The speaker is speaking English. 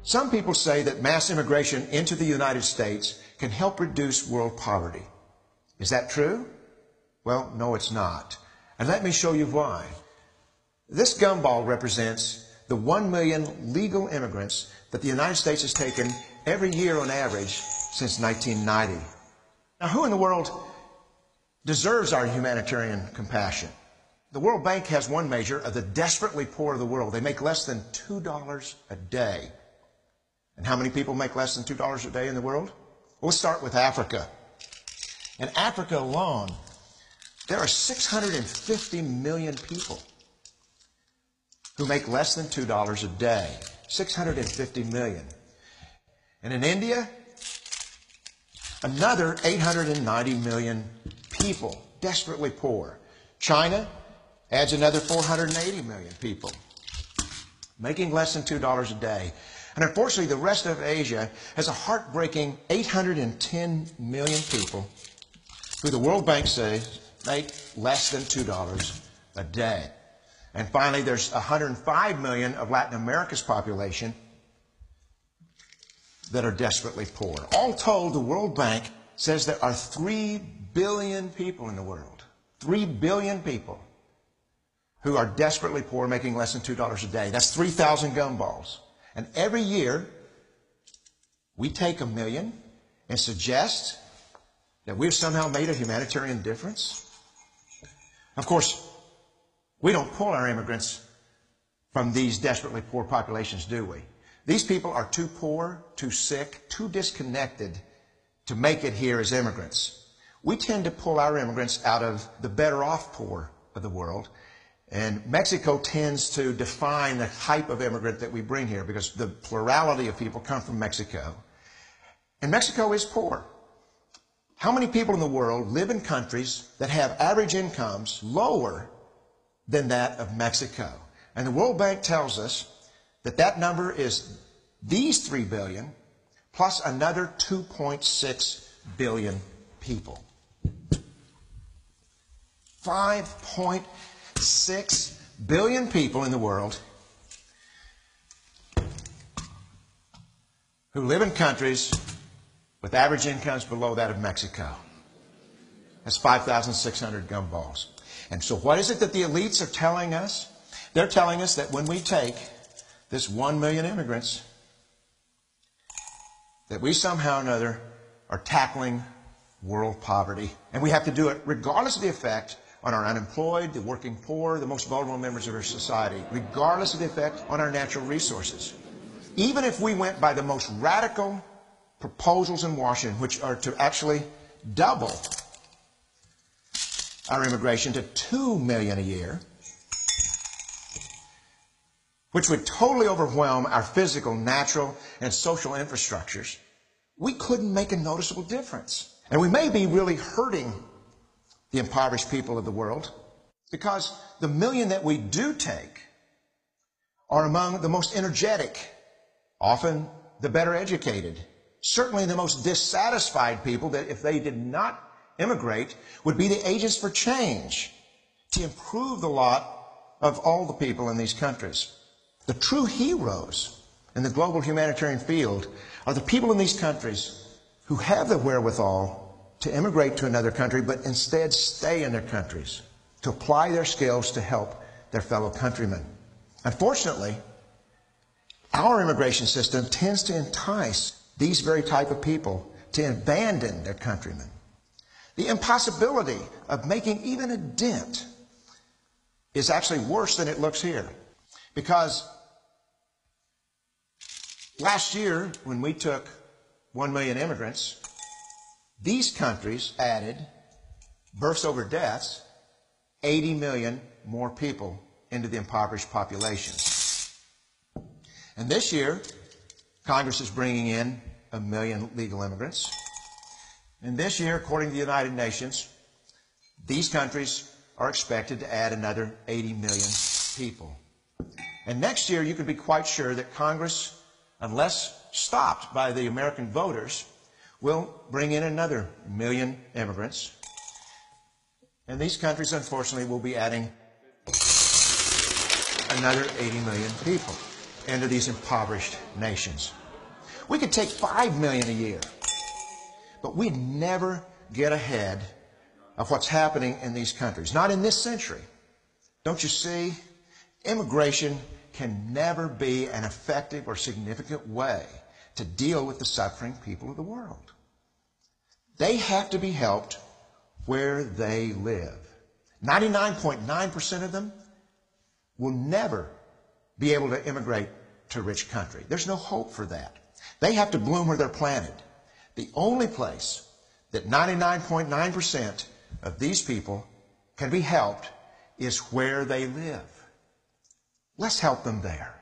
Some people say that mass immigration into the United States can help reduce world poverty. Is that true? Well, no, it's not. And let me show you why. This gumball represents the 1 million legal immigrants that the United States has taken every year on average since 1990. Now, who in the world deserves our humanitarian compassion? The World Bank has one measure of the desperately poor of the world. They make less than $2 a day. And how many people make less than $2 a day in the world? Well, let's start with Africa. In Africa alone, there are 650 million people who make less than $2 a day. 650 million. And in India, another 890 million people, desperately poor. China adds another 480 million people, making less than $2 a day. And unfortunately, the rest of Asia has a heartbreaking 810 million people who the World Bank says make less than $2 a day. And finally, there's 105 million of Latin America's population that are desperately poor. All told, the World Bank says there are 3 billion people in the world. 3 billion people who are desperately poor, making less than $2 a day. That's 3,000 gumballs. And every year, we take 1 million and suggest that we've somehow made a humanitarian difference. Of course, we don't pull our immigrants from these desperately poor populations, do we? These people are too poor, too sick, too disconnected to make it here as immigrants. We tend to pull our immigrants out of the better off poor of the world. And Mexico tends to define the type of immigrant that we bring here because the plurality of people come from Mexico. And Mexico is poor. How many people in the world live in countries that have average incomes lower than that of Mexico? And the World Bank tells us that that number is these 3 billion plus another 2.6 billion people. 5.6 billion people in the world who live in countries with average incomes below that of Mexico. That's 5,600 gumballs. And so what is it that the elites are telling us? They're telling us that when we take this 1 million immigrants, that we somehow or another are tackling world poverty. And we have to do it regardless of the effect on our unemployed, the working poor, the most vulnerable members of our society, regardless of the effect on our natural resources. Even if we went by the most radical proposals in Washington, which are to actually double our immigration to 2 million a year, which would totally overwhelm our physical, natural, and social infrastructures, we couldn't make a noticeable difference. And we may be really hurting the impoverished people of the world because the 1 million that we do take are among the most energetic, often the better educated, certainly the most dissatisfied people that if they did not immigrate would be the agents for change to improve the lot of all the people in these countries. The true heroes in the global humanitarian field are the people in these countries who have the wherewithal to immigrate to another country, but instead stay in their countries, to apply their skills to help their fellow countrymen. Unfortunately, our immigration system tends to entice these very type of people to abandon their countrymen. The impossibility of making even a dent is actually worse than it looks here. Because last year, when we took 1 million immigrants, these countries added, births over deaths, 80 million more people into the impoverished populations. And this year, Congress is bringing in 1 million legal immigrants. And this year, according to the United Nations, these countries are expected to add another 80 million people. And next year, you can be quite sure that Congress, unless stopped by the American voters, will bring in another 1 million immigrants. And these countries, unfortunately, will be adding another 80 million people. into these impoverished nations. We could take 5 million a year, but we'd never get ahead of what's happening in these countries. Not in this century. Don't you see? Immigration can never be an effective or significant way to deal with the suffering people of the world. They have to be helped where they live. 99.9% of them will never be able to immigrate to a rich country. There's no hope for that. They have to bloom where they're planted. The only place that 99.9% of these people can be helped is where they live. Let's help them there.